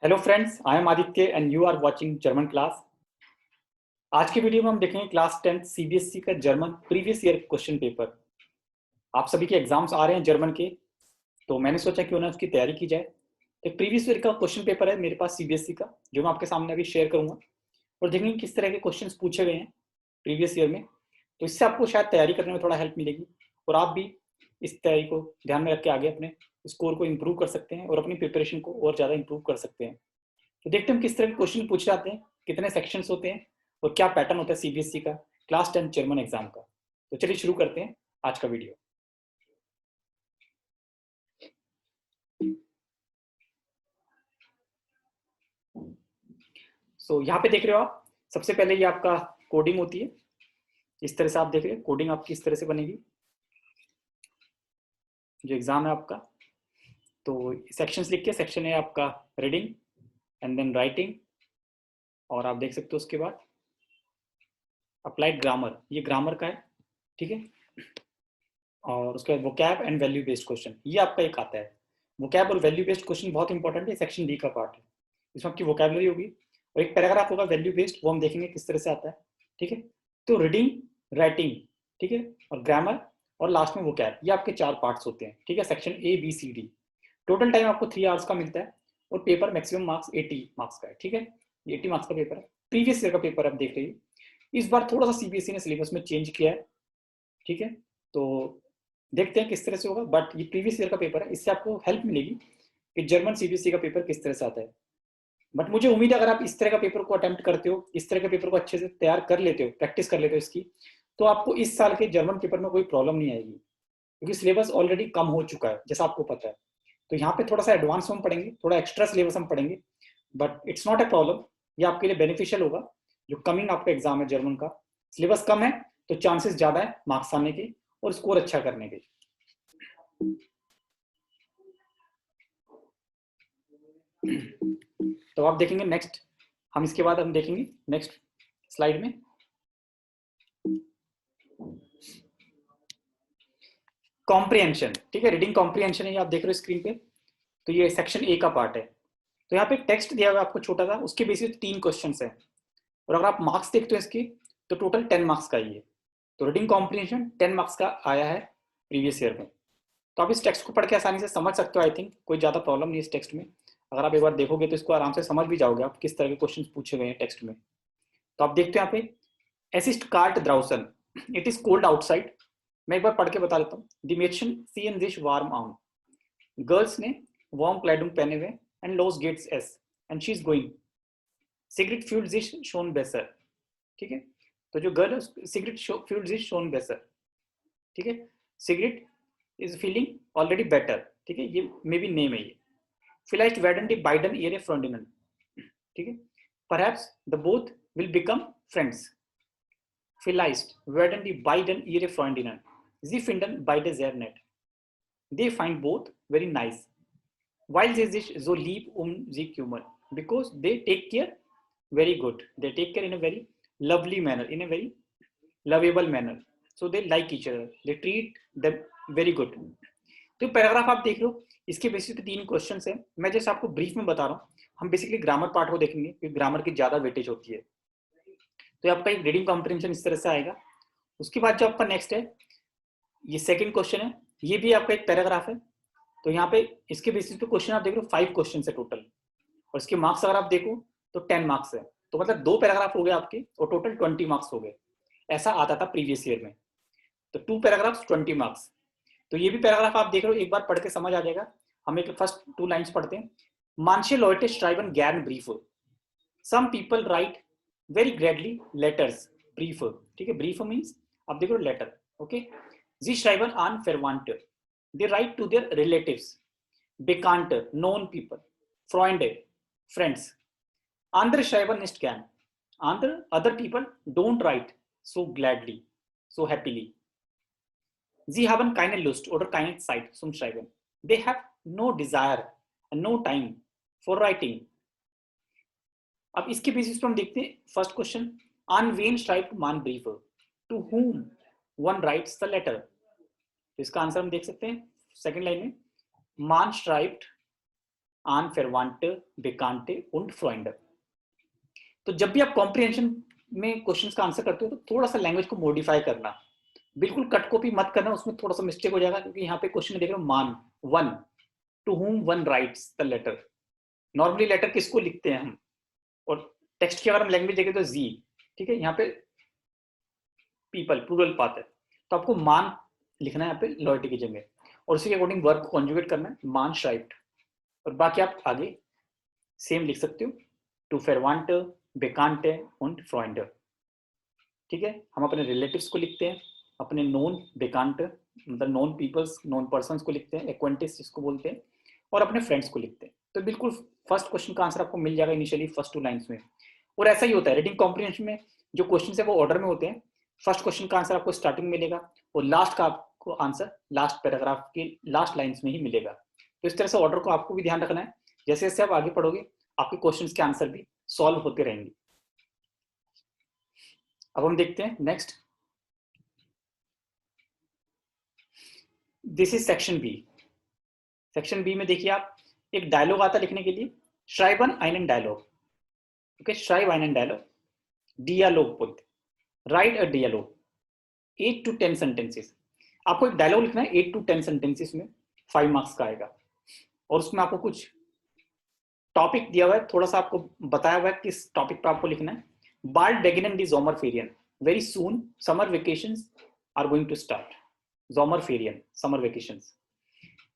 Hello friends, I am Aditya and you are watching German class. आज की video में हम देखेंगे क्लास 10 सीबीएसई का German previous year question paper. आप सभी के एग्जाम्स आ रहे हैं जर्मन के, तो मैंने सोचा क्यों ना उसकी तैयारी की जाए। एक प्रीवियस ईयर का क्वेश्चन पेपर है मेरे पास सीबीएसई का, जो मैं आपके सामने अभी शेयर करूंगा और देखेंगे किस तरह के क्वेश्चन पूछे गए हैं प्रीवियस ईयर में। तो इससे आपको शायद तैयारी करने में थोड़ा हेल्प मिलेगी और आप भी इस तैयारी को ध्यान में रख के आगे अपने स्कोर को इम्प्रूव कर सकते हैं और अपनी प्रिपरेशन को और ज़्यादा इम्प्रूव कर सकते हैं। तो देखते हैं हम किस तरह के क्वेश्चन पूछे जाते हैं, कितने सेक्शंस होते हैं और क्या पैटर्न होता है सीबीएसई का क्लास 10 जर्मन एग्जाम का। तो चलिए शुरू करते हैं आज का वीडियो। यहाँ पे देख रहे हो आप, सबसे पहले ये आपका कोडिंग होती है। इस तरह से आप देख रहे हैं कोडिंग आपकी इस तरह से बनेगी जो एग्जाम है आपका। तो सेक्शंस लिख के, सेक्शन है आपका रीडिंग एंड देन राइटिंग, और आप देख सकते हो उसके बाद अप्लाइड ग्रामर, ये ग्रामर का है, ठीक है। और उसके बाद vocab and value based question, ये आपका एक आता है। वोकैब और वैल्यू बेस्ड क्वेश्चन बहुत इंपॉर्टेंट है, सेक्शन डी का पार्ट है। इसमें आपकी वोकैबलरी होगी और एक पैराग्राफ होगा वैल्यू बेस्ड, वो हम देखेंगे किस तरह से आता है, ठीक है। तो रीडिंग, राइटिंग, ठीक है, और ग्रामर, और लास्ट में वोकैब, ये आपके 4 पार्ट्स होते हैं, ठीक है। Section A B C D. Total time आपको 3 आवर्स का मिलता है और पेपर मैक्सिमम मार्क्स 80 मार्क्स का है, ठीक है। 80 मार्क्स का पेपर है। प्रीवियस ईयर का पेपर आप देख रही है। इस बार थोड़ा सा सीबीएसई ने सिलेबस में चेंज किया है, ठीक है। तो देखते हैं किस तरह से होगा, बट ये प्रीवियस ईयर का पेपर है, इससे आपको हेल्प मिलेगी कि जर्मन सीबीएसई का पेपर किस तरह से आता है। बट मुझे उम्मीद है अगर आप इस तरह का पेपर को अटेम्प्ट करते हो, इस तरह के पेपर को अच्छे से तैयार कर लेते हो, प्रैक्टिस कर लेते हो इसकी, तो आपको इस साल के जर्मन पेपर में कोई प्रॉब्लम नहीं आएगी, क्योंकि सिलेबस ऑलरेडी कम हो चुका है जैसा आपको पता है। तो यहाँ पे थोड़ा सा एडवांस हम पढ़ेंगे, थोड़ा एक्स्ट्रा सिलेबस हम पढ़ेंगे, but it's not a problem. ये आपके लिए बेनिफिशियल होगा। जो कमिंग आपका एग्जाम है जर्मन का, सिलेबस कम है तो चांसेस ज्यादा है मार्क्स आने के और स्कोर अच्छा करने के। तो आप देखेंगे नेक्स्ट, हम इसके बाद हम देखेंगे नेक्स्ट स्लाइड में कॉम्प्रिहेंशन, ठीक है। रीडिंग कॉम्प्रिहेंशन है, ये आप देख रहे हो स्क्रीन पे। तो ये सेक्शन ए का पार्ट है। तो यहाँ पे टेक्स्ट दिया हुआ है आपको छोटा सा, उसके बेसिस 3 क्वेश्चन है और अगर आप मार्क्स देखते हो इसके, तो टोटल 10 मार्क्स का ही है। तो रीडिंग कॉम्प्रिहेंशन 10 मार्क्स का आया है प्रीवियस ईयर में। तो आप इस टेक्स्ट को पढ़ के आसानी से समझ सकते हो। आई थिंक कोई ज्यादा प्रॉब्लम नहीं है इस टेक्स्ट में। अगर आप एक बार देखोगे तो इसको आराम से समझ भी जाओगे आप किस तरह के क्वेश्चन पूछे गए हैं टेक्स्ट में। तो आप देखते हो यहाँ पे असिस्ट कार्ट ड्राउसन, इट इज कोल्ड आउटसाइड। मैं एक बार पढ़ के बता देता हूँ। दी मेडशन सी एन दिश वार्म आउन, गर्ल्स ने वार्म क्लाइडिंग पहने हुए एंड लॉस गेट्स एस एंड शी इज गोइंग, सिगरेट फ्यूल्ड दिश शोन बेसर, ठीक है। तो जो गर्ल है सिगरेट फ्यूल्ड दिश शोन बेसर, ठीक है। Cigarette is feeling already better, ठीक है, ये मे बी नेम है ये। vielleicht werden die beiden ihre Freundinnen, ठीक है। perhaps the both will become friends, vielleicht werden die beiden ihre Freundinnen, sie finden beide sehr nett, they find both very nice, while sie sich so lieb sie kümmern, because they take care very good, they take care in a very lovely manner, in a very lovable manner, so they like each other, they treat them very good। तो paragraph आप देख लो, इसके basis पे 3 question है। मैं जैसे आपको brief में बता रहा हूँ, हम बेसिकली ग्रामर पार्ट को देखेंगे क्योंकि ग्रामर की ज्यादा वेटेज होती है। तो आपका एक रीडिंग कॉम्प्रिहेंशन इस तरह से आएगा। उसके बाद जो आपका नेक्स्ट है, ये सेकंड क्वेश्चन है, ये भी आपका एक पैराग्राफ है। तो यहाँ पे इसके बेसिस पे क्वेश्चन आप देख रहे हो 5 क्वेश्चन है टोटल, और इसके मार्क्स अगर आप देखो तो 10 मार्क्स है। तो मतलब 2 पैराग्राफ हो गए आपके और टोटल 20 मार्क्स हो गए। ऐसा आता था प्रीवियस ईयर में। तो 2 पैराग्राफ्स 20 मार्क्स। तो ये भी पैराग्राफ आप देख रहे हो, एक बार पढ़ के समझ आ जाएगा। हम एक फर्स्ट 2 लाइंस पढ़ते हैं। मानशे लॉयटे श्राइबन गैरन ब्रीफ, some people write very gladly letters ब्रीफ, ठीक है। ब्रीफ मींस आप देख रहे हो लेटर, ओके। जी श्राइबन आन फेरवांट, they write to their relatives, बेकांट known people, friend friends, andere schreiben nicht gern, other people don't write so gladly, so happily, sie haben keine Lust oder keine Zeit zum Schreiben, they have no desire and no time for writing। अब इसके basis पर हम देखते हैं first question, on when schreibt man Briefe, to whom one writes the letter। तो इसका answer हम देख सकते हैं सेकंड लाइन में, man schreibt आन फेरवांटे बेकांटे und Freunde। तो जब भी आप कॉम्प्रिहेंशन में क्वेश्चंस का आंसर करते हो तो थोड़ा सा लैंग्वेज को मॉडिफाई करना, बिल्कुल कट कॉपी मत करना, उसमें थोड़ा सा मिस्टेक हो जाएगा, क्योंकि यहाँ पे क्वेश्चन में देख रहे हो मान one, to whom one writes the letter. Normally letter किसको लिखते हैं हम, और टेक्स्ट की अगर हम लैंग्वेज देखें तो जी, ठीक है, यहाँ पे पीपल प्लूरल पार्ट है, तो आपको मान लिखना है यहाँ पे लॉयटी की जगह, और उसी के अकॉर्डिंग वर्ब को कॉन्जुगेट करना है, मान श्राइब्ड, और बाकी आप आगे सेम लिख सकते हो, टू फेरवांटे बेकांटे und Freunde। ठीक है, हम अपने रिलेटिव्स को लिखते हैं, अपने नोन बेकांटे मतलब नॉन पीपल्स, नॉन पर्सन्स को लिखते हैं, एक्वेंटिस जिसको बोलते हैं, और अपने फ्रेंड्स को लिखते हैं। तो बिल्कुल फर्स्ट क्वेश्चन का आंसर आपको मिल जाएगा इनिशियली फर्स्ट 2 लाइंस में। और ऐसा ही होता है रीडिंग कॉम्प्रिहेंशन में, जो क्वेश्चन है वो ऑर्डर में होते हैं, फर्स्ट क्वेश्चन का आंसर आपको स्टार्टिंग में मिलेगा और लास्ट का आपको आंसर लास्ट पैराग्राफ के लास्ट लाइंस में ही मिलेगा। तो इस तरह से ऑर्डर को आपको भी ध्यान रखना है, जैसे जैसे आप आगे पढ़ोगे आपके क्वेश्चंस के आंसर भी सॉल्व होते रहेंगे। अब हम देखते हैं next, this is section B. Section B में देखिए आप, एक डायलॉग आता लिखने के लिए, श्राइबन einen डायलॉग, ओके, श्राइब einen डायलॉग, डियालॉग बोलते, write a dialogue, 8 to 10 sentences. आपको एक डायलॉग लिखना है 8 to 10 सेंटेंसेस में, 5 मार्क्स का आएगा, और उसमें आपको कुछ टॉपिक दिया हुआ है, थोड़ा सा आपको बताया हुआ है किस टॉपिक पे आपको लिखना है। बाल्ड बेगिनन दी Sommerferien, very soon summer vacations are going to start, Sommerferien, summer vacations.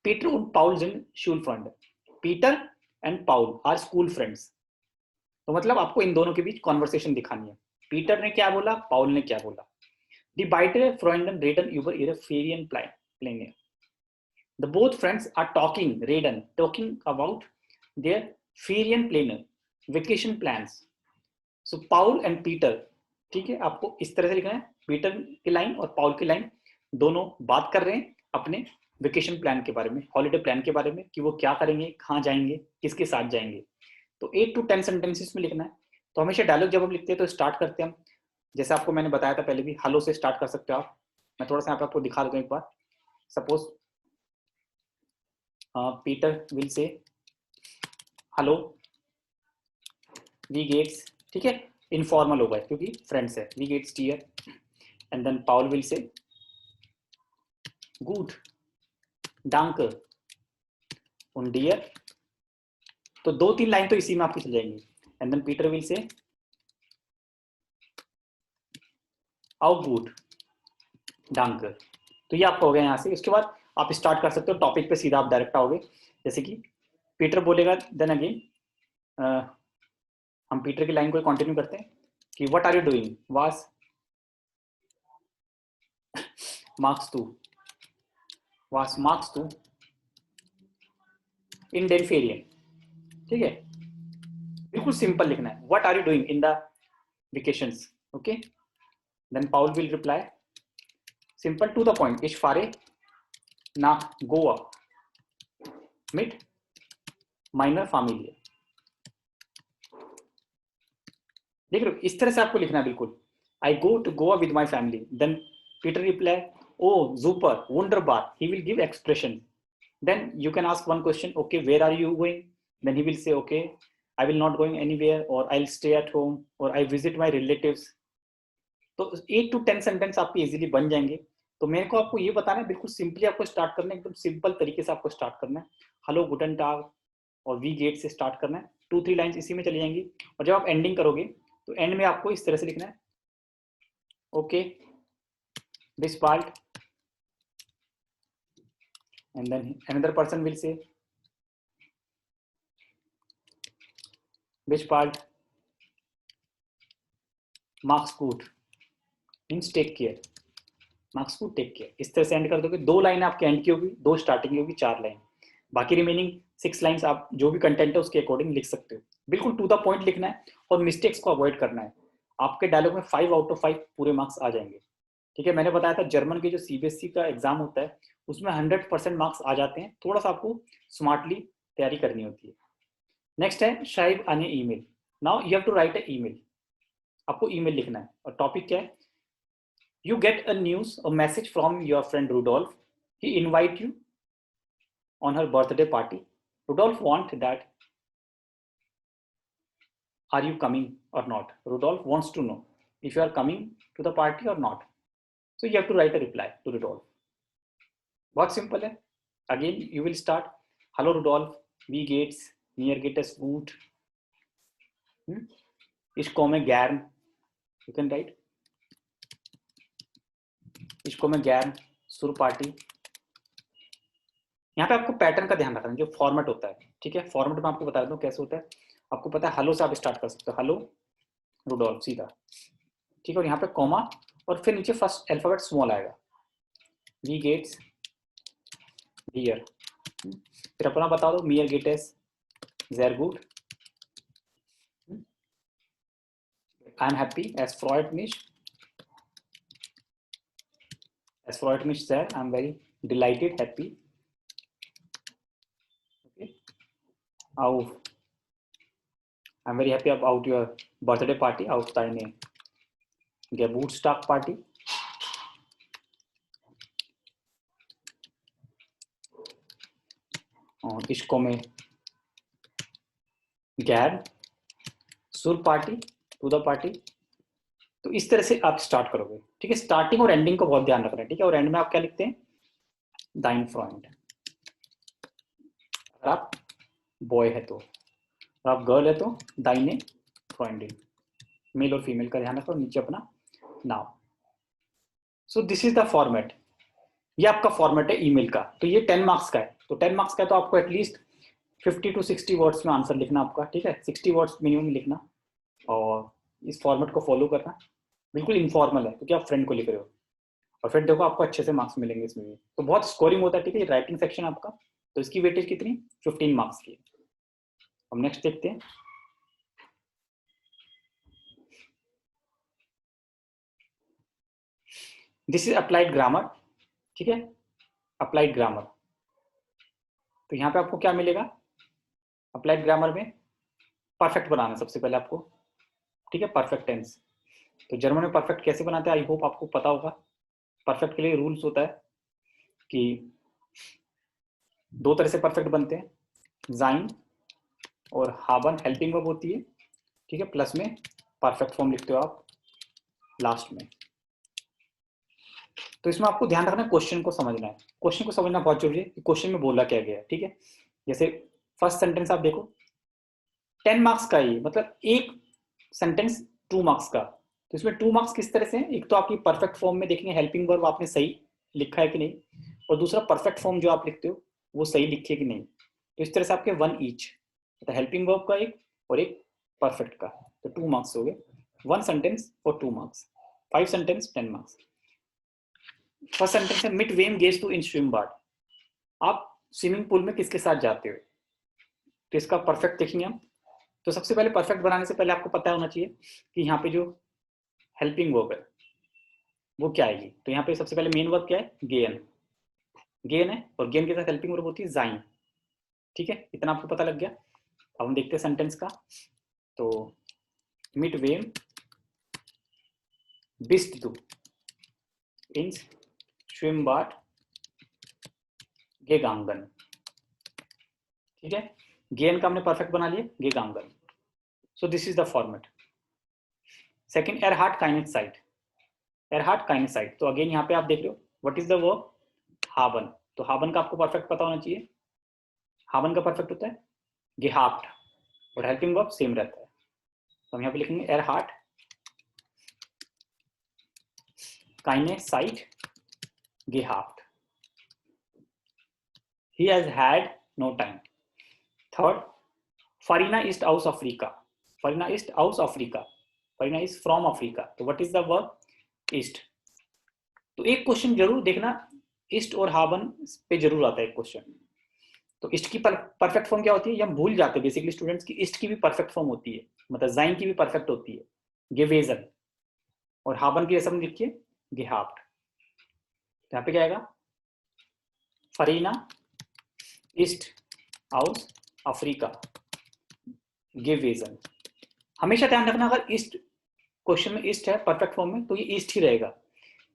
Peter und Paul sind Schulfreunde, Peter and Paul are school friends. तो मतलब आपको इन दोनों के बीच कॉन्वर्सेशन दिखानी है, पीटर ने क्या बोला, पाउल ने क्या बोला। Die beiden Freunden reden über ihre Ferienpläne. The both friends are talking about their Ferienpläne, vacation plans. So Paul and Peter, ठीक है, आपको इस तरह से लिखना है, पीटर की लाइन और पाउल की लाइन दोनों बात कर रहे हैं अपने वेकेशन प्लान के बारे में, हॉलिडे प्लान के बारे में, कि वो क्या करेंगे, कहाँ जाएंगे, किसके साथ जाएंगे। तो 8 to 10 सेंटेंसेस में लिखना है। तो हमेशा डायलॉग जब हम लिखते हैं तो स्टार्ट करते हैं हम, जैसे आपको मैंने बताया था पहले भी, हेलो से स्टार्ट कर सकते हो आप। मैं थोड़ा सा यहाँ पे आपको दिखा दूँ एक बार। Suppose Peter will say hello वी गेट्स, ठीक है, इनफॉर्मल होगा क्योंकि फ्रेंड्स है, वी गेट्स टीयर, and then Paul will say गुड डांक उन डियर। तो 2-3 लाइन तो इसी में आपकी चल जाएंगी, एंड देन पीटर विल से आउ गुड डांक। तो ये आपका हो गया यहाँ से। इसके बाद आप स्टार्ट कर सकते हो टॉपिक पे, सीधा आप डायरेक्ट आओगे। जैसे कि पीटर बोलेगा, देन अगेन हम पीटर की लाइन को कंटिन्यू करते हैं कि व्हाट आर यू डूइंग, वाज मार्क्स टू इन डेल्फेरियन। ठीक है, बिल्कुल सिंपल लिखना है, what are you doing in the vacations, okay. Then Paul will reply simple to the point, ich fahre nach Goa mit meiner Familie। देख रहे हो, इस तरह से आपको लिखना है बिल्कुल, I go to Goa with my family। Then Peter reply, oh super wunderbar, he will give expression। Then you can ask one question, okay where are you going, then he will say okay I will not going anywhere, or I'll stay at home, or I visit my relatives। तो 8 to 10 sentence आपके easily बन जाएंगे। तो मेरे को आपको ये बताना है, बिल्कुल सिंपली आपको स्टार्ट करना है, एकदम सिंपल तरीके से आपको स्टार्ट करना है, हेलो गुडन टाग और वी गेट से स्टार्ट करना है। 2-3 लाइंस इसी में चली जाएंगी, और जब आप एंडिंग करोगे तो एंड में आपको इस तरह से लिखना है, okay this part, and then another person will say which part मार्क्स गुड मीन्स टेक केयर, मार्क्स को टेक केयर। इस तरह से एंड कर दोगे। 2 लाइन आपके एंड की होगी, 2 स्टार्टिंग की होगी, 4 लाइन। बाकी रिमेनिंग 6 लाइंस आप जो भी कंटेंट है उसके अकॉर्डिंग लिख सकते हो। बिल्कुल टू द पॉइंट लिखना है और मिस्टेक्स को अवॉइड करना है। आपके डायलॉग में 5 आउट ऑफ 5 पूरे मार्क्स आ जाएंगे। ठीक है, मैंने बताया था जर्मन की जो सीबीएसई का एग्जाम होता है उसमें 100% मार्क्स आ जाते हैं, थोड़ा सा आपको स्मार्टली तैयारी करनी होती है। नेक्स्ट है शाइब आने ईमेल। Now you have to write a email, आपको ईमेल लिखना है, और टॉपिक क्या है, you get a message from your friend Rudolph, he invite you on her birthday party, Rudolph want that are you coming or not. Rudolph wants to know if you are coming to the party or not. So you have to write a reply to Rudolph. बहुत simple है. Again you will start, hello Rudolph, wie geht's, mir geht es gut. Ich komme gern. You can write ich komme gern zur Party. यहाँ पे आपको pattern का ध्यान रखना है, जो फॉर्मेट होता है. ठीक है, फॉर्मेट में आपको बता दूं कैसे होता है. आपको पता है हेलो से आप स्टार्ट कर सकते हो, हेलो रुडोल्फ सीधा. ठीक है, और यहाँ पे कॉमा और फिर नीचे फर्स्ट अल्फाबेट स्मॉल आएगा, वी गेट्स डियर. फिर अपना बता दो, मियर gets sehr gut, I am happy, as freut mich sehr, I am very delighted, happy. Okay, auf, I am very happy about your birthday party, auf deine Geburtstag party. Und ich komme gern zur Party, to the party. तो इस तरह से आप start करोगे. ठीक है, starting और ending को बहुत ध्यान रखना है. ठीक है, और एंड में आप क्या लिखते हैं, दाइन फ्रेंड. अगर आप बॉय है तो, और आप गर्ल है तो दाइने फ्रेंड. मेल और फीमेल का ध्यान रखो, नीचे अपना नाम. सो दिस इज द फॉर्मेट. ये आपका फॉर्मेट है ईमेल का. तो ये 10 मार्क्स का है. तो 10 मार्क्स का है तो आपको एटलीस्ट 50 to 60 वर्ड्स में आंसर लिखना आपका. ठीक है, 60 वर्ड्स मिनिमम लिखना और इस फॉर्मेट को फॉलो करना. बिल्कुल इनफॉर्मल है क्योंकि आप फ्रेंड को लिख रहे हो. और फिर देखो आपको अच्छे से मार्क्स मिलेंगे इसमें भी. तो बहुत स्कोरिंग होता है. ठीक है, राइटिंग सेक्शन आपका, तो इसकी वेटेज कितनी, 15 मार्क्स की. अब नेक्स्ट देखते हैं. This is applied grammar. ठीक है, अप्लाइड ग्रामर. तो यहाँ पे आपको क्या मिलेगा, अप्लाइड ग्रामर में परफेक्ट बनाना सबसे पहले आपको. ठीक है, परफेक्ट टेंस. तो जर्मन में परफेक्ट कैसे बनाते हैं, आई होप आपको पता होगा. परफेक्ट के लिए रूल्स होता है कि 2 तरह से परफेक्ट बनते हैं, जाइन और हाबन हेल्पिंग वर्ब होती है. ठीक है, प्लस में परफेक्ट फॉर्म लिखते हो आप लास्ट में. तो इसमें आपको ध्यान रखना है, क्वेश्चन को समझना है. क्वेश्चन को समझना बहुत जरूरी है कि क्वेश्चन में बोला क्या गया है. ठीक है, जैसे फर्स्ट सेंटेंस आप देखो, 10 मार्क्स का ही मतलब एक सेंटेंस 2 मार्क्स का. तो इसमें 2 मार्क्स किस तरह से हैं, एक तो आपकी परफेक्ट फॉर्म में देखेंगे हेल्पिंग वर्ब आपने सही लिखा है कि नहीं, और दूसरा परफेक्ट फॉर्म जो आप लिखते हो वो सही लिखे कि नहीं. तो इस तरह से आपके 1 ईच, तो हेल्पिंग वर्ब का एक और एक परफेक्ट का, तो 2 मार्क्स हो गए. 1 सेंटेंस और 2 marks. 5 sentence 10 marks. First sentence है, मिट वेम गेज टू इन स्विम बार. आप स्विमिंग पूल में किसके साथ जाते हो. तो इसका परफेक्ट देखेंगे हम. तो सबसे पहले परफेक्ट बनाने से पहले आपको पता होना चाहिए कि यहाँ पे जो हेल्पिंग वर्ब है वो क्या आएगी. तो यहाँ पे सबसे पहले मेन वर्ब क्या है, गेन. गेन है और गेन के साथ हेल्पिंग वर्ब होती है जाइन. ठीक है, इतना आपको पता लग गया. अब हम देखते हैं सेंटेंस का. तो मिट वेम बिस्ट टू इन स्विम बार गेगांगन. ठीक है, गेन का हमने परफेक्ट बना लिया, गेगांगन. So this is the format. Second, एरहार्ट काइनेसाइड. एरहार्ट काइनेसाइड. तो अगेन यहाँ पे आप देख रहे हो, व्हाट इज द वर्ब, हाबन. तो हाबन का आपको परफेक्ट पता होना चाहिए. हाबन का परफेक्ट होता है गेहाफ्ट, और हेल्पिंग वर्ब सेम रहता है. तो हम यहाँ पे लिखेंगे एरहार्ट काइनेसाइड gehabt. He has had no time. Third, Farina ist aus Afrika. Farina ist aus Afrika. Farina is from Africa. तो what is the verb, ist. तो एक क्वेश्चन जरूर देखना, ist और haben पे जरूर आता है एक क्वेश्चन. तो ist की परफेक्ट फॉर्म क्या होती है, हम भूल जाते हैं बेसिकली स्टूडेंट्स की. ist की भी परफेक्ट फॉर्म होती है, मतलब जाइन की भी परफेक्ट होती है gewesen, और haben की जैसा हम लिखिए gehabt. यहाँ पे क्या आएगा, Farina east aus Africa gewesen. हमेशा ध्यान रखना, अगर ईस्ट क्वेश्चन में ईस्ट है परफेक्ट फॉर्म में तो ये ईस्ट ही रहेगा.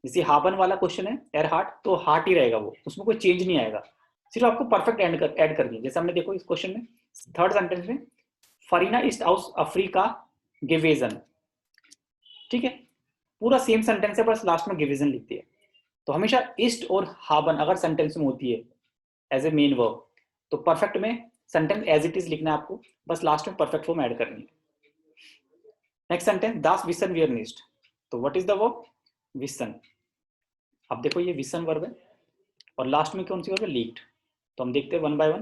जैसे हाबन वाला क्वेश्चन है एरहार्ट, तो हार्ट ही रहेगा वो, उसमें कोई चेंज नहीं आएगा. सिर्फ आपको परफेक्ट ऐड करनी है। जैसे हमने देखो इस क्वेश्चन में थर्ड सेंटेंस में फरीना ईस्ट आउस अफ्रीका गिवेजन, ठीक है, पूरा सेम सेंटेंस है, बस लास्ट में गिवेजन लिखती है। तो हमेशा ईस्ट और हाबन अगर सेंटेंस में होती है एज ए मेन वर्ब, तो परफेक्ट में सेंटेंस एज इट इज लिखना है आपको, बस लास्ट में परफेक्ट फॉर्म ऐड करनी है। नेक्स्ट सेंटेंस दास विसन वियर नीस्ट, तो व्हाट इज द वर्ब? विसन। अब देखो ये विसन वर्ब है और लास्ट में कौन सी वर्ब है? लीक्ड। तो हम देखते हैं वन बाय वन।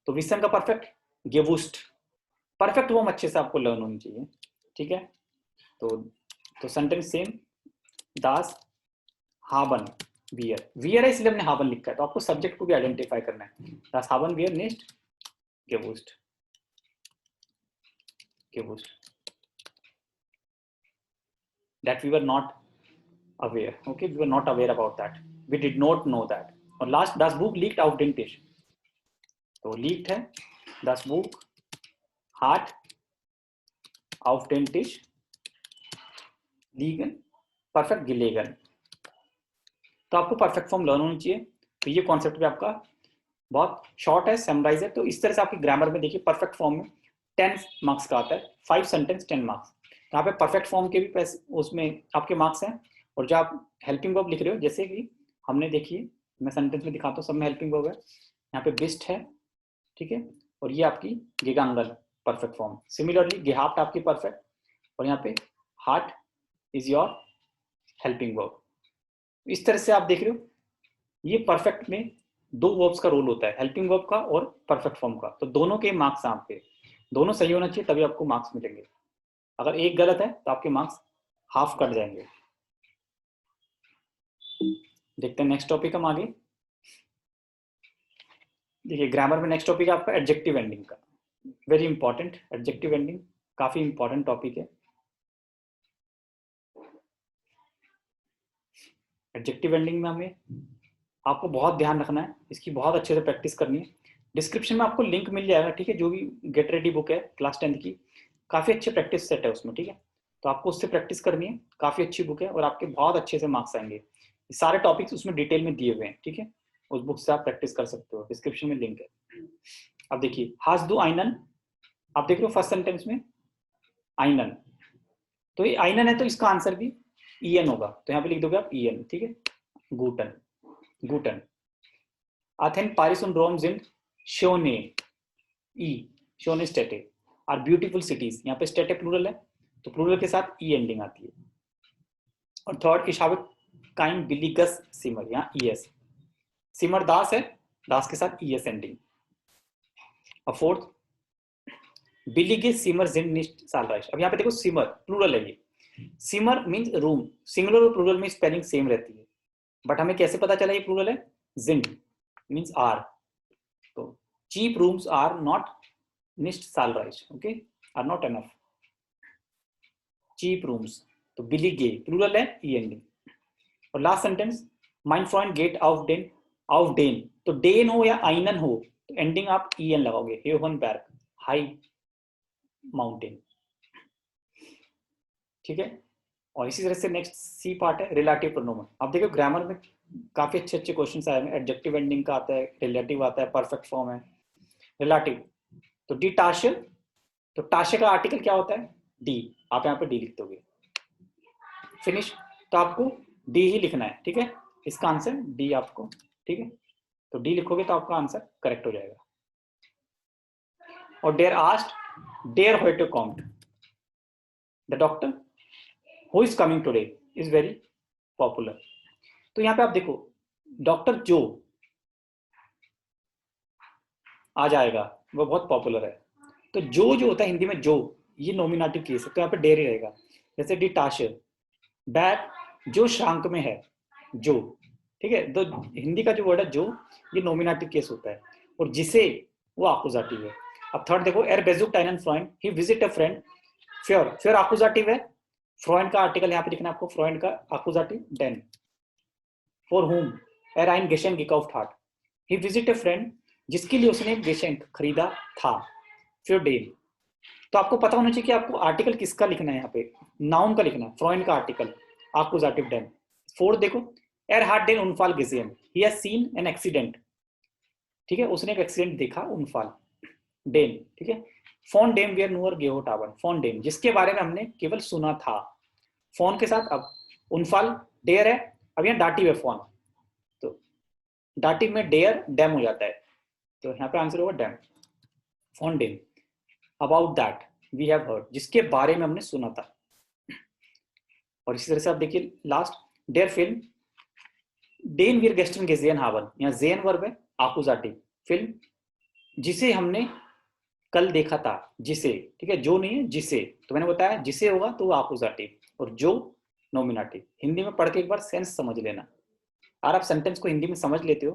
तो विसन का परफेक्ट गेवुस्ट, परफेक्ट फॉर्म अच्छे से आपको लर्न होनी चाहिए, ठीक है। तो सेंटेंस सेम, दास हाबन वियर, वियर है इसलिए हमने हाबन लिखा है, तो आपको सब्जेक्ट को भी आइडेंटिफाई करना है। दास हाबन वियर नेस्ट गेवुस्ट, गेवुस्ट, that we were not aware, okay, we were not aware about that, we did not know that। और last das Buch liegt auf dem Tisch, तो लीक्ड है das Buch hat auf dem Tisch liegen, perfect gelegen। तो आपको perfect form learn होनी चाहिए। तो ये concept भी आपका बहुत शॉर्ट है, समराइज है। तो इस तरह से आपकी ग्रामर में देखिए परफेक्ट फॉर्म में 10 मार्क्स का आता है, 5 सेंटेंस 10 मार्क्स। यहाँ पे परफेक्ट फॉर्म के भी पैसे उसमें आपके मार्क्स हैं, और जो आप हेल्पिंग वर्ब लिख रहे हो, जैसे कि हमने देखिए मैं सेंटेंस में दिखाता हूँ, सब में हेल्पिंग वर्ब है। यहाँ पे बिस्ट है, ठीक है, और ये आपकी गेगांगल परफेक्ट फॉर्म। सिमिलरली गेहाप्ट आपकी परफेक्ट, और यहाँ पे heart is your helping verb. इस तरह से आप देख रहे हो ये परफेक्ट में 2 वर्ब्स का रोल होता है, हेल्पिंग वर्ब का और परफेक्ट फॉर्म का। तो दोनों के मार्क्स आपके, दोनों सही होना चाहिए तभी आपको मार्क्स मिलेंगे। अगर एक गलत है तो आपके मार्क्स हाफ कट जाएंगे। देखते हैं नेक्स्ट टॉपिक हम आगे। देखिए ग्रामर में नेक्स्ट टॉपिक है आपका एडजेक्टिव एंडिंग का, वेरी इंपॉर्टेंट। एडजेक्टिव एंडिंग काफी इंपॉर्टेंट टॉपिक है। एडजेक्टिव एंडिंग में हमें आपको बहुत ध्यान रखना है, इसकी बहुत अच्छे से प्रैक्टिस करनी है। डिस्क्रिप्शन में आपको लिंक मिल जाएगा, ठीक है, जो भी गेट रेडी बुक है क्लास 10 की, काफी अच्छे प्रैक्टिस सेट है उसमें, ठीक है। तो आपको उससे प्रैक्टिस करनी है, काफी अच्छी बुक है और आपके बहुत अच्छे से मार्क्स आएंगे। सारे टॉपिक्स उसमें डिटेल में दिए हुए हैं, ठीक है, उस बुक से आप प्रैक्टिस कर सकते हो, डिस्क्रिप्शन में लिंक है। अब देखिए हास दू आइनन, आप देख रहे हो फर्स्ट सेंटेंस में आइनन, तो ये आइनन है तो इसका आंसर भी ईएन होगा, तो यहाँ पे लिख दोगे आप ईएन, ठीक है। गूटन, गूटन। Athens, Paris und Rome sind schöne, schöne Städte, are beautiful cities। यहाँ पे स्टेट प्लूरल है तो प्लूरल के साथ ई एंडिंग आती है। और third ich habe kein billiges Zimmer, यहाँ es, सिमर दास है, दास के साथ es एंडिंग। और fourth billige Zimmer sind nicht zahlreich। अब यहाँ पे देखो सिमर प्लूरल है, ये सिमर मीन्स रूम, सिंगुलर और प्लूरल में स्पेलिंग सेम रहती है, बट हमें कैसे पता चला ये प्लूरल है? जिंड मीन्स आर, तो cheap rooms are not nicht zahlreich, okay, are not enough, cheap rooms, तो billige प्लूरल है ई एंडिंग। और last sentence mein Freund geht auf den, तो डेन हो या आइनन हो तो एंडिंग आप ई एन लगाओगे, Hohenberg, हाई माउंटेन, ठीक है। और इसी तरह से नेक्स्ट सी पार्ट है रिलेटिव प्रोनोमन। आप देखो ग्रामर में काफी अच्छे अच्छे क्वेश्चंस आए हैं, एडजेक्टिव एंडिंग का आता है, रिलेटिव आता है, परफेक्ट फॉर्म है, रिलेटिव। तो डी टाशे, तो टाशे का आर्टिकल क्या होता है? डी, आप यहाँ पे डी लिख दोगे, फिनिश। तो आपको डी ही लिखना है, ठीक है, इसका आंसर डी आपको, ठीक है, तो डी लिखोगे तो आपका आंसर करेक्ट हो जाएगा। और डेयर आस्क्ड डेयर heute kommt the doctor who is coming today is very popular. तो यहाँ पे आप देखो डॉक्टर जो आ जाएगा वो बहुत पॉपुलर है, तो जो होता है हिंदी में जो, ये नॉमिनेटिव केस है, तो यहाँ पे डेयर रहेगा। जैसे डी टाशे बैग जो श्रांक में है, जो, ठीक है, तो हिंदी का जो वर्ड है जो, ये नॉमिनेटिव केस होता है, और जिसे वो आकुजाटिव है। अब थर्ड देखो एर बेजुक्ट einen Freund, he visit a friend, फ्योर आकुजाटिव है, फ्रॉइंड का आर्टिकल यहाँ पे लिखना है आपको, फ्रॉइंड का आकुजाटिव डेन। फॉर हुम एर ein Geschenk gekauft hat, he visit a friend, जिसके लिए उसने गेशेंक खरीदा था, फिर डेन। तो आपको पता होना चाहिए कि आपको आर्टिकल किसका लिखना है, यहाँ पे नाउन का लिखना है, फ्रॉइंड का आर्टिकल आकुजाटिव डेन। फोर्थ देखो एर हाट डेन उनफाल गेसेन, he has seen an accident, ठीक है, उसने एक एक्सीडेंट देखा, उनफाल। डेम, ठीक है, फोन डेम वेयर नूअर गेहो टावन, फोन डेम जिसके बारे में हमने केवल सुना था। फोन के साथ अब उनफाल डेयर है, अब यहाँ डाटिव है फोन, तो डाटिव में डेयर डैम हो जाता है, तो यहाँ पे आंसर होगा डैम, फोन डेम। About that we have heard, जिसके बारे में हमने सुना था। और इसी तरह से आप देखिए लास्ट, डेयर फिल्म डेन वीर गेस्टन के जेन हावन, यहाँ जेन वर्ब है, आकुजाटिव, फिल्म जिसे हमने कल देखा था, जिसे, ठीक है, जो नहीं है जिसे, तो मैंने बताया जिसे होगा तो वो आकुजाटिव, और जो नॉमिनेटिव। हिंदी में पढ़ के एक बार सेंस समझ लेना, अगर आप सेंटेंस को हिंदी में समझ लेते हो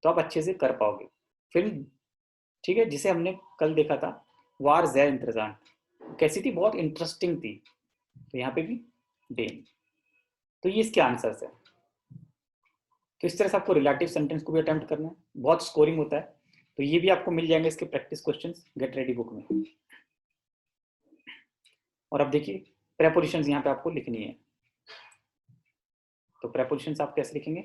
तो आप अच्छे से कर पाओगे। फिल्म, ठीक है, जिसे हमने कल देखा था, वार ज़ैर इंतजान, कैसी थी, बहुत इंटरेस्टिंग थी, तो यहाँ पे भी डेन। तो ये इसके आंसर्स है। तो इस तरह से आपको रिलेटिव सेंटेंस को भी अटेम्प्ट करना है, बहुत स्कोरिंग होता है, तो ये भी आपको मिल जाएंगे इसके practice questions get ready book में। और अब देखिए प्रेपोजिशंस यहाँ पे आपको लिखनी है, तो प्रेपोजिशंस आप कैसे लिखेंगे,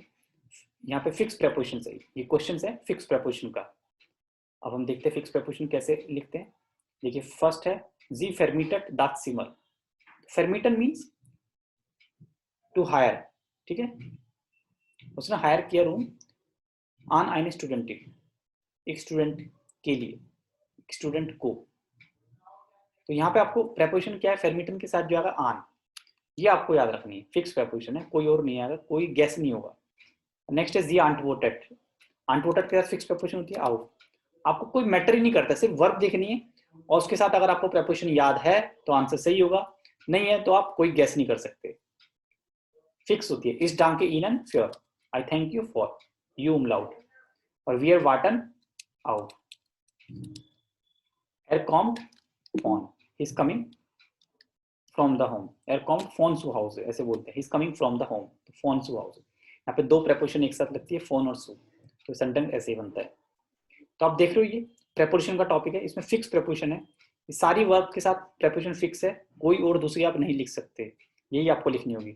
यहाँ पे फिक्स प्रेपोजिशन है, ये क्वेश्चन है फिक्स प्रेपोजिशन का। अब हम देखते हैं फिक्स प्रेपोजिशन कैसे लिखते हैं। देखिए फर्स्ट है जी फेरमिटेड दात सिमर, फेरमिटन मीन्स टू हायर, ठीक है, उसने हायर किया रूम ऑन आइन स्टूडेंट, एक स्टूडेंट के लिए, स्टूडेंट को। तो यहाँ पे आपको प्रेपोजिशन क्या है, फेरमिटन के साथ जो आएगा आन, ये आपको याद रखनी है, फिक्स प्रेपोजिशन है, कोई और नहीं आएगा, कोई गेस नहीं होगा। नेक्स्ट है जी आंटवोटेड, आंटवोटेड के साथ फिक्स प्रेपोजिशन होती है आउट, आपको कोई मैटर ही नहीं करता, सिर्फ वर्ब देखनी है, और उसके साथ अगर आपको प्रेपोजिशन याद है तो आंसर सही होगा, नहीं है तो आप कोई गेस नहीं कर सकते। फिक्स होती है, इस डांके इन फ्योर, I thank you for, U umlaut, और वी आर वाटन आउट, एर कॉम्ड ऑन, he is coming from the home, एर कॉम्ड फोन सु हाउस, ऐसे बोलते हैं, he is coming from the home, फोन सु हाउस, यहाँ पे दो प्रेपोजिशन एक साथ लगती है, फोन और सु, तो सेंटेंस ऐसे ही बनता है। तो आप देख रहे हो ये प्रेपोजिशन का टॉपिक है, इसमें फिक्स प्रेपोजिशन है, सारी वर्ब के साथ प्रेपोजिशन फिक्स है, कोई और दूसरी आप नहीं लिख सकते, यही आपको लिखनी होगी।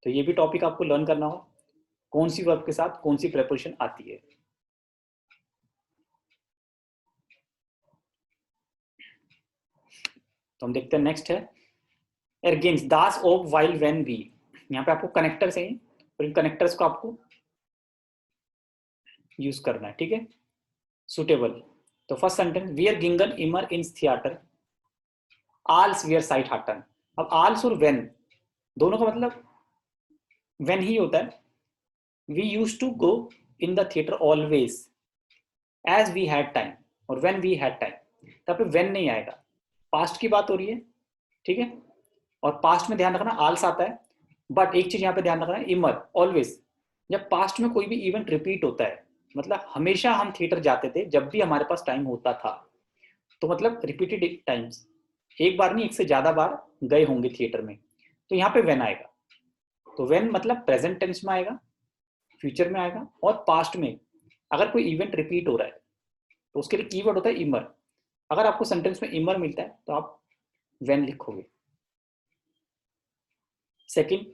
तो ये भी टॉपिक आपको लर्न करना हो, कौन सी वर्ब के साथ कौन सी प्रेपोजिशन आती है। तो हम देखते हैं नेक्स्ट है एरगेन्स दास ओब वाइल वेन वी, यहाँ पे आपको कनेक्टर चाहिए और इन कनेक्टर्स को आपको यूज करना है, ठीक है, सुटेबल। तो फर्स्ट सेंटेंस वियर गिंगन इमर इन थिएटर आल्स वियर साइट हाटन, अब आल्स और वेन दोनों का मतलब वेन ही होता है, we used to go in the theatre always as we had time, और वेन वी हैड टाइम, तब पे वेन नहीं आएगा, पास्ट की बात हो रही है, ठीक है, और पास्ट में ध्यान रखना आल्स आता है, बट एक चीज यहाँ पे ध्यान रखना है, इमर ऑलवेज, जब पास्ट में कोई भी इवेंट रिपीट होता है, मतलब हमेशा हम थिएटर जाते थे जब भी हमारे पास टाइम होता था, तो मतलब रिपीटेड टाइम्स, एक बार नहीं एक से ज्यादा बार गए होंगे थिएटर में, तो यहाँ पे वेन आएगा। तो वेन मतलब प्रेजेंट टेंस में आएगा, फ्यूचर में आएगा, और पास्ट में अगर कोई इवेंट रिपीट हो रहा है तो उसके लिए कीवर्ड होता है इमर, अगर आपको सेंटेंस में इमर मिलता है तो आप वेन लिखोगे। Second,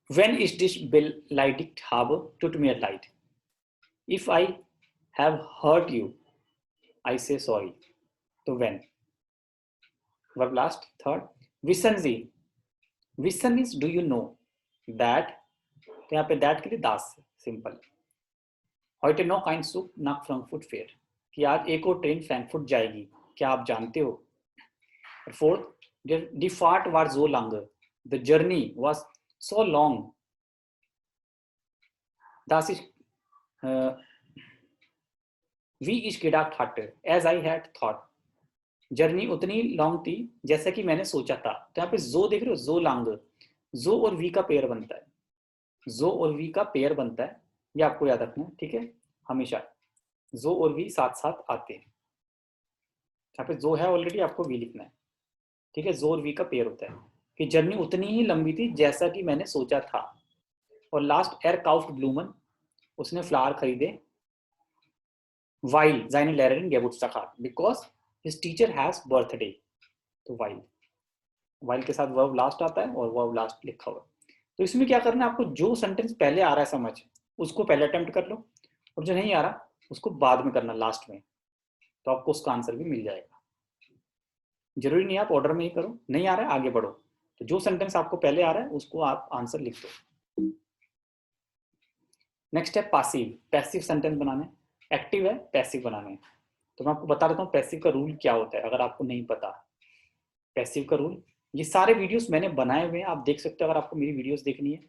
when is this beleidigt habe tut mir leid, if I have hurt you I say sorry, तो when verb last। third, wissen Sie, wissen is do you know that, तो यहाँ पे that के लिए das, simple. heute noch ein Zug nach Frankfurt fährt, कि आज एक और ट्रेन फ्रैंकफर्ट जाएगी, क्या आप जानते हो। Fourth, the fart war so lange, the journey was so long, das ist wie ich gedacht hatte as I had thought, journey उतनी लॉन्ग थी जैसा कि मैंने सोचा था, तो यहाँ पे जो देख रहे हो, जो लांग, जो और वी का पेयर बनता है, जो और वी का पेयर बनता है, ये आपको याद रखना है, ठीक है, हमेशा जो और वी साथ साथ आते हैं, यहाँ पे जो है ऑलरेडी आपको वी लिखना है, ठीक है, जो और वी का पेयर होता है, कि जर्नी उतनी ही लंबी थी जैसा कि मैंने सोचा था। और लास्ट, एर काउफ्ट ब्लूमन, उसने फ्लावर खरीदे, while seine Lehrerin Geburtstag because his teacher has birthday, तो वाइल के साथ वर्ब लास्ट आता है और वर्ब लास्ट लिखा हुआ है। तो इसमें क्या करना है आपको, जो सेंटेंस पहले आ रहा है समझ, उसको पहले अटेम्प्ट कर लो, और जो नहीं आ रहा उसको बाद में करना लास्ट में, तो आपको उसका आंसर भी मिल जाएगा। जरूरी नहीं आप ऑर्डर में ही करो, नहीं आ रहा है आगे बढ़ो, तो जो सेंटेंस आपको पहले आ रहा है उसको आप आंसर लिख दो। नेक्स्ट है पासिव, पैसिव सेंटेंस बनाने, एक्टिव है पैसिव बनाने। तो मैं आपको बता देता हूँ पैसिव का रूल क्या होता है अगर आपको नहीं पता। पैसिव का रूल, ये सारे वीडियोस मैंने बनाए हुए हैं, आप देख सकते हो। अगर आपको मेरी वीडियोस देखनी है,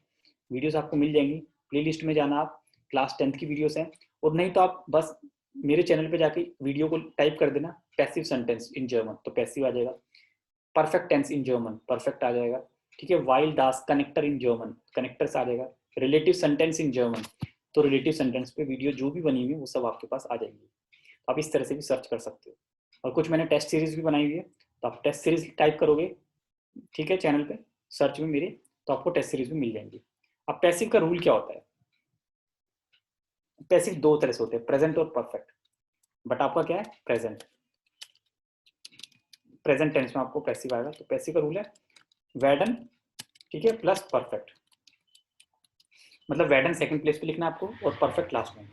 वीडियोस आपको मिल जाएंगी, प्लेलिस्ट में जाना आप, क्लास 10th की वीडियोस हैं। और नहीं तो आप बस मेरे चैनल पे जाके वीडियो को टाइप कर देना पैसिव सेंटेंस इन जर्मन, तो पैसिव आ जाएगा। Perfect tense in German, perfect आ जाएगा, ठीक है। While Das connector in German, connectors आ जाएगा। रिलेटिव सेंटेंस इन जर्मन, तो रिलेटिव सेंटेंस पे वीडियो जो भी बनी हुई है वो सब आपके पास आ जाएगी। आप इस तरह से भी सर्च कर सकते हो। और कुछ मैंने टेस्ट सीरीज भी बनाई हुई है, तो आप टेस्ट सीरीज टाइप करोगे, ठीक है, चैनल पे सर्च में मेरे, तो आपको टेस्ट सीरीज भी मिल जाएंगी। अब पैसिव का रूल क्या होता है? पैसिव दो तरह से होते हैं, प्रेजेंट और परफेक्ट। बट आपका क्या है? प्रेजेंट। प्रेजेंट टेंस में आपको पैसिव आएगा। तो पैसिव का रूल है वेडन, ठीक है, प्लस परफेक्ट। मतलब वेडन सेकंड प्लेस पे लिखना है आपको और परफेक्ट लास्ट में।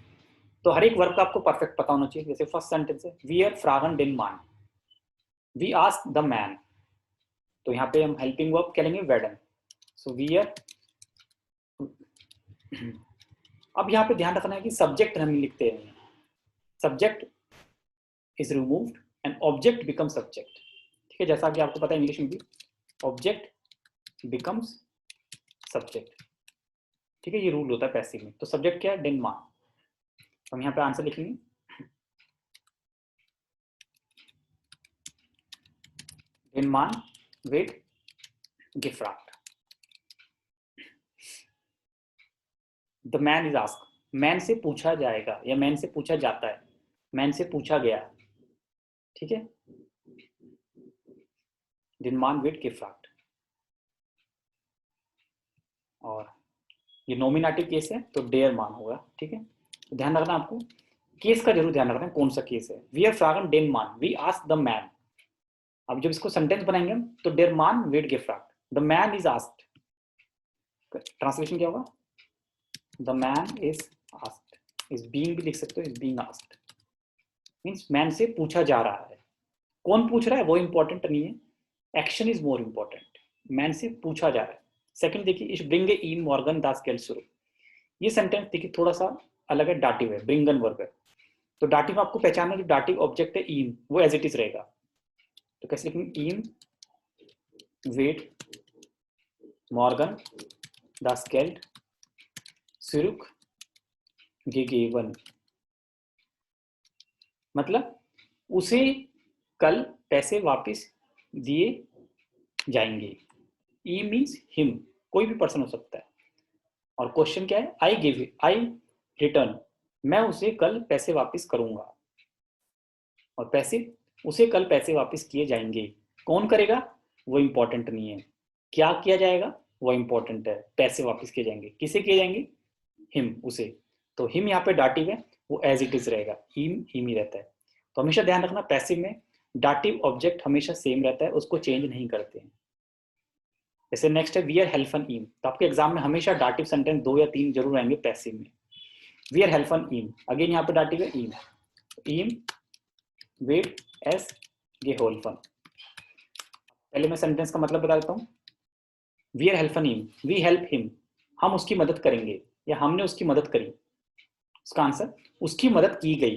तो हर एक वर्ब का आपको परफेक्ट पता होना चाहिए। जैसे फर्स्ट सेंटेंस है वी आर फ्रागन डेन मान, वी आस्क द मैन, तो यहाँ पे हम हेल्पिंग वर्ब क्या लेंगे? वेडन। सो वी आर। अब यहाँ पे ध्यान रखना है कि सब्जेक्ट हम लिखते हैं, subject is removed and object become subject, ठीक है। जैसा कि आपको पता है इंग्लिश में भी ऑब्जेक्ट बिकम्स सब्जेक्ट, ठीक है, ये रूल होता है पैसिव में। तो सब्जेक्ट क्या है? डेनमार्क। हम यहाँ पे आंसर लिखेंगे Denmark with gift. The man is ask, man से पूछा जाएगा या मैन से पूछा जाता है, मैन से पूछा गया, ठीक है। Denmark with gift. और ये नॉमिनेटिव केस है तो डेयर मान होगा, ठीक है। तो ध्यान रखना आपको, केस का जरूर ध्यान रखना कौन सा केस है। वी आर फ्रागन डेन मान, वी आस्क द मैन। अब जब इसको सेंटेंस बनाएंगे हम तो डेर मान वेट गिफ्ट, the man is asked, translation क्या होगा? The man is asked, is being भी लिख सकते हो, is being asked means man से पूछा जा रहा है। कौन पूछ रहा है वो इंपॉर्टेंट नहीं है, action is more important. Man से पूछा जा रहा है। सेकंड देखिए, इस ब्रिंग ए इन मॉर्गन दास शुरू, ये सेंटेंस देखिए थोड़ा सा अलग है, डाटिव है, ब्रिंगन वर्ब है। तो डाटिव आपको पहचानना, जो डाटिव ऑब्जेक्ट है इन, वो एज इट इज रहेगा। तो कैसे लिखेंगे? इन वेट मॉर्गन दास सुरुक गेगेवन, मतलब उसे कल पैसे वापस दिए जाएंगे। ई मीन्स हिम, कोई भी पर्सन हो सकता है। और क्वेश्चन क्या है? आई गिव, आई रिटर्न, मैं उसे कल पैसे वापस करूंगा। और पैसे, उसे कल पैसे वापस किए जाएंगे। कौन करेगा वो इंपॉर्टेंट नहीं है, क्या किया जाएगा वो इंपॉर्टेंट है। पैसे वापस किए जाएंगे, किसे किए जाएंगे? हिम, उसे। तो हिम यहाँ पे डाटिव है, वो एज इट इज रहेगा, हिम ही रहता है। तो हमेशा ध्यान रखना पैसिव में डाटिव ऑब्जेक्ट हमेशा सेम रहता है, उसको चेंज नहीं करते हैं। जैसे नेक्स्ट है वी आर हेल्फन ईम, तो आपके एग्जाम में हमेशा डाटिव सेंटेंस 2 या 3 जरूर आएंगे पैसिव में। वी आर हेल्फन ईम, अगेन यहाँ पे डाटिव है ईम, ईम वेट एस गे होल्फन। पहले मैं सेंटेंस का मतलब बता देता हूँ। वी आर हेल्फन ईम, वी हेल्प हिम, हम उसकी मदद करेंगे या हमने उसकी मदद करी। उसका आंसर उसकी मदद की गई,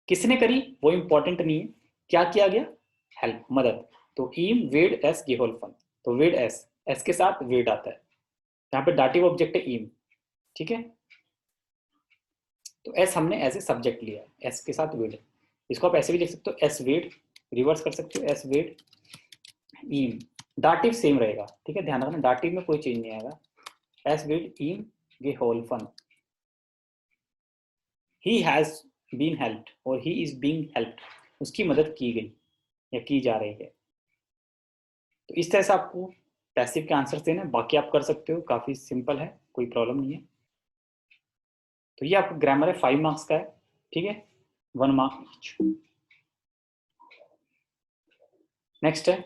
किसने करी वो इंपॉर्टेंट नहीं है, क्या किया गया? हेल्प, मदद। तो ईम वेड एस गेहोल्फन, तो वेड एस, एस के साथ वेड आता है, यहाँ पे डाटिव ऑब्जेक्ट है ईम, ठीक है। तो एस हमने एज ए सब्जेक्ट लिया है, एस के साथ वेड। इसको आप ऐसे भी लिख सकते हो, एस वेड, रिवर्स कर सकते हो, एस वेड ईम। डाटिव सेम रहेगा, ठीक है, ध्यान रखना डाटिव में कोई चेंज नहीं आएगा। एस वेड ईम गेहोल्फन, ही हैज बीन हेल्प्ड और ही इज बीइंग हेल्प्ड, उसकी मदद की गई या की जा रही है। तो इस तरह से आपको पैसिव के आंसर देना है, बाकी आप कर सकते हो, काफी सिंपल है, कोई प्रॉब्लम नहीं है। तो ये आपका ग्रामर है, 5 मार्क्स का है, ठीक है, 1 मार्क। नेक्स्ट है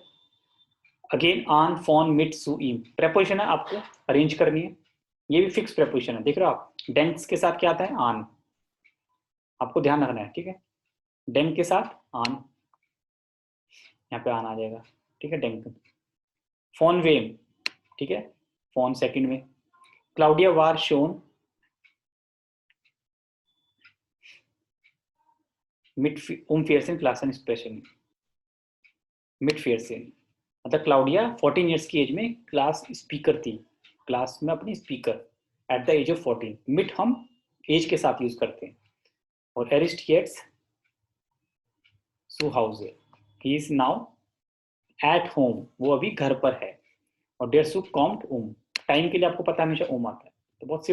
अगेन ऑन फोन मिट सू ईम, प्रेपोजिशन है आपको अरेंज करनी है। ये भी फिक्स प्रेपोजिशन है, देख रहे हो आप, डेंक्स के साथ क्या आता है, आन, आपको ध्यान रखना है, ठीक है, डेंक के साथ आन, यहाँ पे आन आ जाएगा, ठीक है, डेंक। फोन वेम, ठीक है, फोन सेकंड में। क्लाउडिया वार शोन मिट फेयरसेन क्लासन स्पेशल, मिट फेयरसेन मतलब क्लाउडिया 14 ईयर्स की एज में क्लास स्पीकर थी, क्लास में अपनी speaker at the age of 14, मिट हम एज के साथ यूज करते हैं। और एरिस्टिएट्स सुहाउजे, he is now at home, वो अभी घर पर है। और डेयर सु कॉम्ट टाइम के लिए आपको पता है हमेशा आता है, तो बहुत